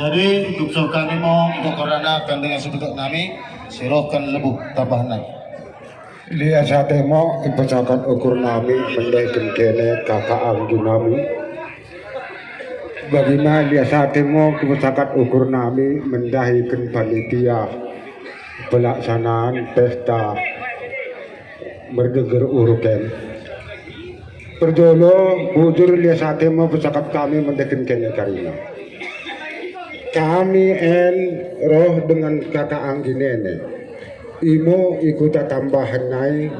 Jadi dukso kami mau karena akan dengan sebetul kami sirokan lebih tambahan naik. Lihat sate mo ipasakan ukur nami mendaikan kene kakak anggi nami. Bagaimana lihat sate mo ipasakan ukur nami mendahikan panitia pelaksanaan pesta berdeger uruken. Perdolo bujur lihat sate mo ipasakan kami mendaikan kene karina. Kami roh dengan kakak anggi nene. Imo ikuta tambahan naik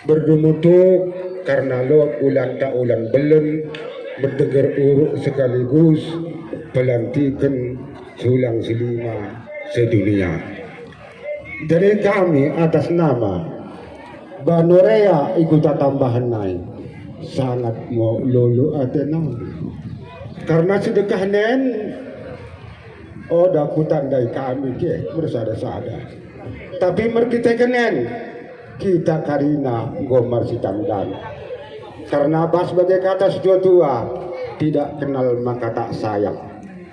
berdumutuk karena lot ulang tak ulang belum berdegar uruk sekaligus pelantikan sulang selima sedunia. Dari kami atas nama Banorea ikuta tambahan naik sangat mau lulu atenang karena sedekah nen oda kutandai kami ke bersada-sada. Tapi merkita kenen kita karina gomar si tangdan karena apa sebagai kata tua tidak kenal maka tak sayang.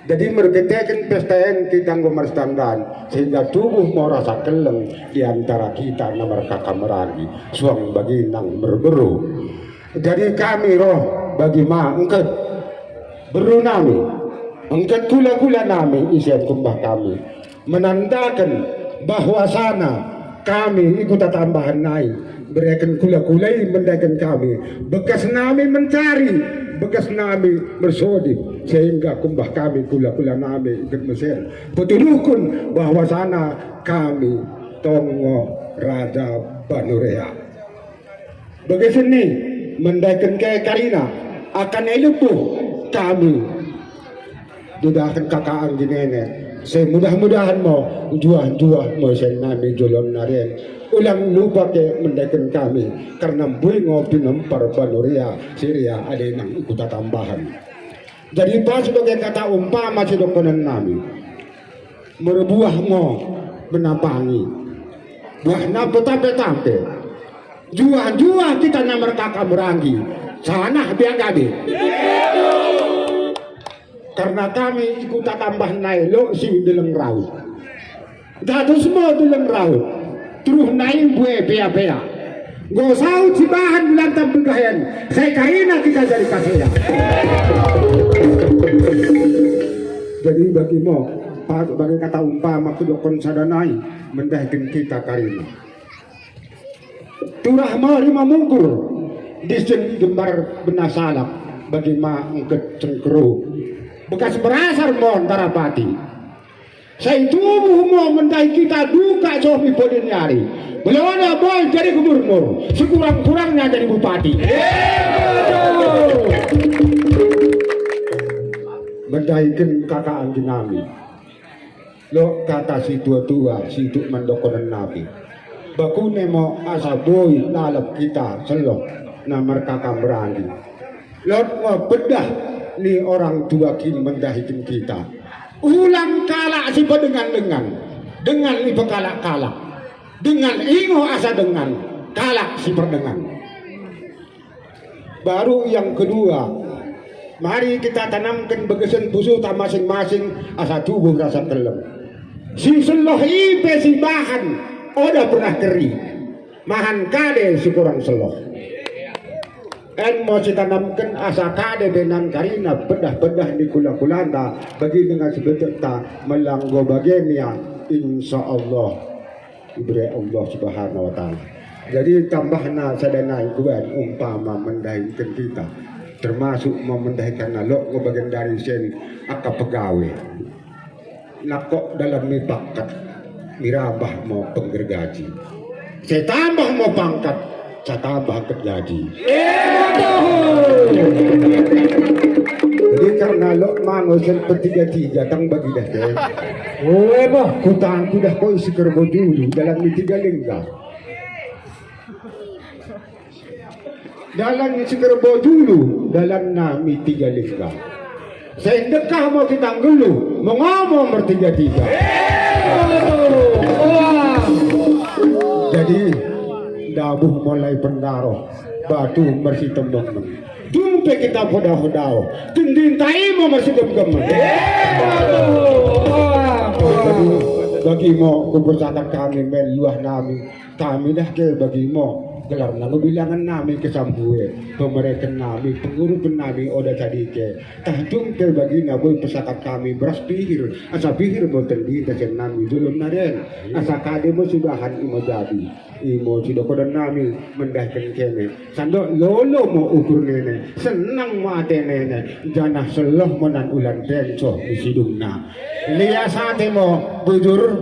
Jadi merkita ken pestain kita gomar si tangdan sehingga tubuh mau rasa keleng di antara kita nomor kakak meragi suang baginang berberu. Jadi kami roh bagi ma engket beru nami engket kula-kula nami isian kumbah kami menandakan bahwa sana kami ikut tambahan naik berikan kula-kulai mendaikan kami bekas nami mencari bekas nami bersodip sehingga kumbah kami kula-kula nami ikut Mesir petulukun bahwa sana kami tongo Raja Banorea begesini mendaikan ke Karina akan elupuh kami tidak akan kakak anggi nene. Saya mudah-mudahan mau juah-juah mau saya nami jolon naren ulang lupa ke mendaikan kami karena bui ngopi nempar Banorea Syria ada yang ikut tambahan. Jadi pas sebagai kata umpama si dokumen nami merbuah mau menapangi buah napa tape-tape juah-juah kita nomor kakak merangi sana biar gabi. Karena kami ikut tambah naik lo si dalam raut. Datu semua dalam raut. Terus naik buah pea-pea. Gosau si bahan bulan tampilan. Saya karina kita jadi kasih. Jadi bagimu, bagi kata umpama kedokon sadanai mendahkan kita karina. Turah mau lima mungkur. Diseng gembar benasalak bagi ma engket cengkeru. Bekas berasar mon tarapati. Saya tubuh mau mendai kita duka sopi podin nyari. Beliau ada boy jadi gubernur. Sekurang-kurangnya jadi bupati. Mendaikan kakak angin nami. Lo kata si tua-tua si tuk mendokonan nabi. Bakune mau asa boy lalap kita selok na mereka berani. Lot bedah ni orang tua kini mendahitin kita. Ulang kalak si dengan ni pekalak-kalak. Dengan ingo asa dengan kalak si perdengan. Baru yang kedua, mari kita tanamkan begesen pusu tak masing-masing asa tubuh rasa kelem. Si seloh ipe si bahan oda pernah keri. Mahan kade si kurang seloh. En mau si tanamkan asa kade benan karina bedah-bedah di kula-kulanta bagi dengan sebetul melanggo bagemia insya Allah diberi Allah subhanahu wa ta'ala. Jadi tambahna sadana ikuan umpama mendahikan kita termasuk memendahikan nalok bagian dari sen akak pegawai nakok dalam mibakat mirabah mau penggergaji saya tambah mau pangkat saya tambah kerjaji jadi karena lo mangusan petiga-tiga tang bagi dah deh oh eboh kutang kudah kau isi kerbo dulu dalam tiga lingga dalam isi kerbo dulu dalam nami tiga lingga saya dekah mau kita ngelu mau ngomong bertiga-tiga jadi dabuh mulai pendaroh batu bersih tembok jumpa kita hoda-hodao tindintai mau bersih tembok bagi mo kebersataan kami meluah kami dah ke bagi mo gelar nang bilangan nami kesambue pemerintah nami pengurus nami oda tadi ke tahjung ke bagi naboy pesakat kami beras pihir asa pihir mo tendi tasen nami dulum naden asa kade mo sudahan imo jadi imo sudah kodan nami mendahkan kene sandok lolo mo ukur nene senang mate nene janah seloh menan ulan denso isidungna liya sate mo bujur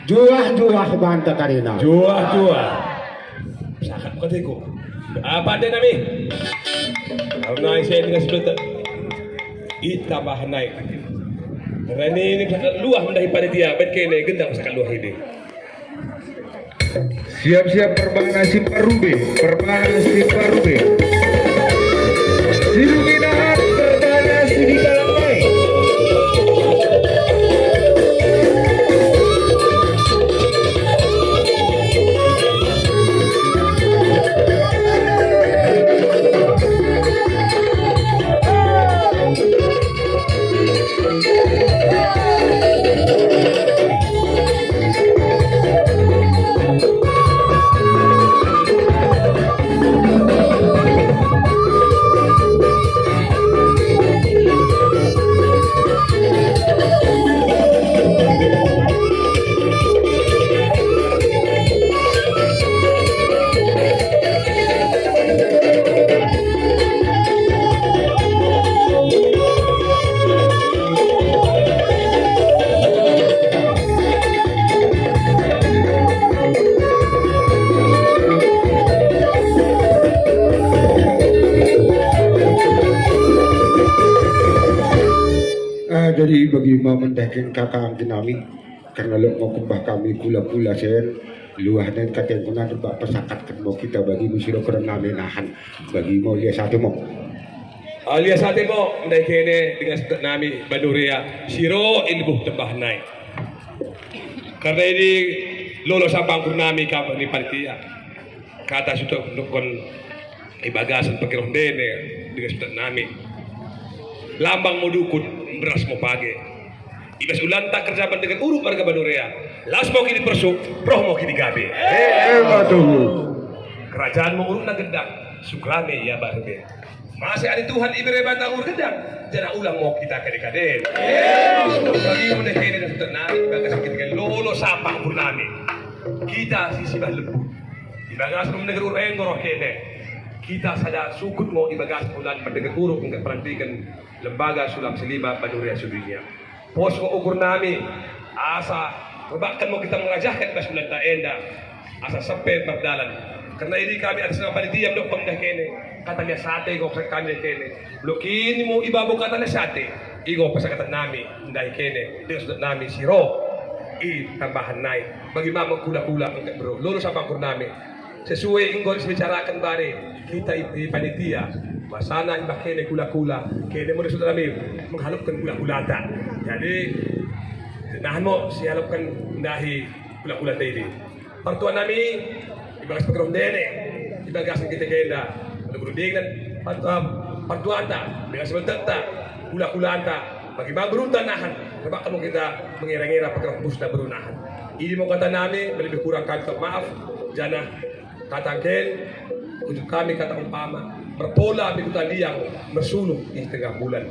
juah banta karina juah sakat ko teko apa din nami ang naay siya dengan sebetul itambah naik karena ini luah mendahi pada dia bet kene gendang sakat luah ini siap-siap perbangan si Parube Siluminahan perbangan si di dalam naik jadi bagi memendahkan kakak kami karena lo mau kembah kami pula-pula sen luah dan kata guna sebab pesakat mau kita bagi musiro kerana menahan bagi mau lihat satu mau alias sate mo mendahi kene dengan sebetul nami Baduria siro ilbuh tembah naik karena ini lolo sabang kurnami kapal ni panitia kata sudah nukon ibagasan pakiroh dene dengan sebetul nami lambang mo dukut beras mo pagi ibas ulan tak kerja dengan urup warga Baduria las mau kini persuk proh mau kini gabe kerajaan mau urut na gendang sukrame ya barbe masih ada Tuhan ibere batang urut gendang jangan ulang mau kita kadek-kadek bagi mo deh kene dan nami bagas kita lolo sapang purnami kita sisibah lebu ibagas mo negeri urut engoroh kene kita sadar sukut mau ibagas ulan mendengar urut untuk perantikan lembaga sulam selima Baduria sedunia pos mo ukur nami asa bahkan mau kita merajahkan pas bulan taenda asa sampai berdalan karena ini kami atas nama panitia blok pemdah kene kata dia sate go kami kene blok ini mau ibabu kata dia sate igo pasakatan nami ndai kene dia sudah nami siro tambahan naik bagi mama kula-kula untuk bro lulus apa kur nami sesuai inggon bicarakan bare kita di panitia masana iba kene kula-kula kene mo sudah kami menghalupkan kula-kula ta. Jadi nahan mo sihalupkan dahi kula-kula tadi. Partuan nami ibagas pagkaroндene ibagas kita kenda berunding dan partuan ta ibagas bentak kula-kula ta bagi beruntan nahan sebab kalau kita mengira-ngira pagkarompus na berunahan. Ini mo kata nami lebih kurang kata maaf jana katangken untuk kami kata umpama berpola bikutan yang bersuluk di tengah bulan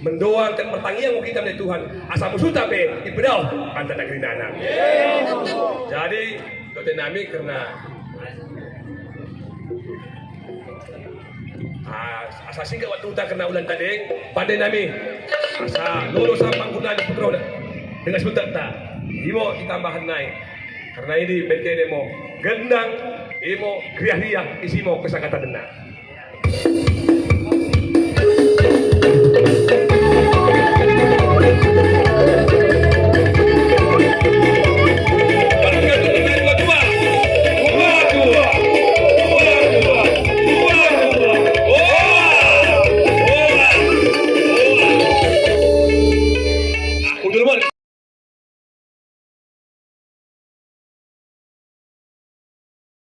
mendoakan pertanggihan kita dari Tuhan asal musuh tapi ibadau antara negeri nana. Jadi doa nami karena asa singkat waktu kita kena ulan tadi pada nami asa lulus sampai panggunaan di Putra dengan sebentar tak imo ditambahan naik karena ini berkene mo gendang imo kriah-riah isi mo kesangkatan denang.